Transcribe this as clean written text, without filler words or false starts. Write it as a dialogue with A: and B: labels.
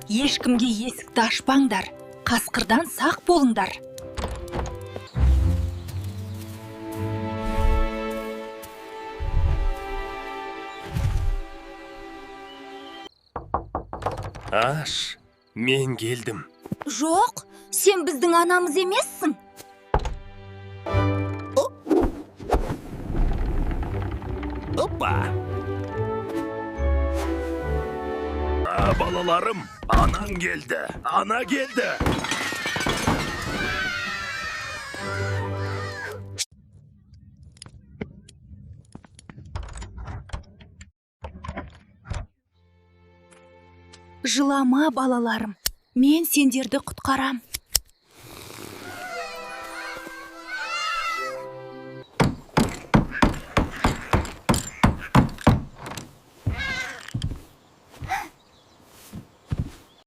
A: Ешкімге есікті ашпаңдар, қасқырдан сақ болыңдар.
B: Аш, мен келдім.
A: Жоқ, сен біздің анамыз емессің.
B: Опа! Балаларым, анаң келді. Ана келді.
A: Жылама, балаларым. Мен сендерді құтқарам.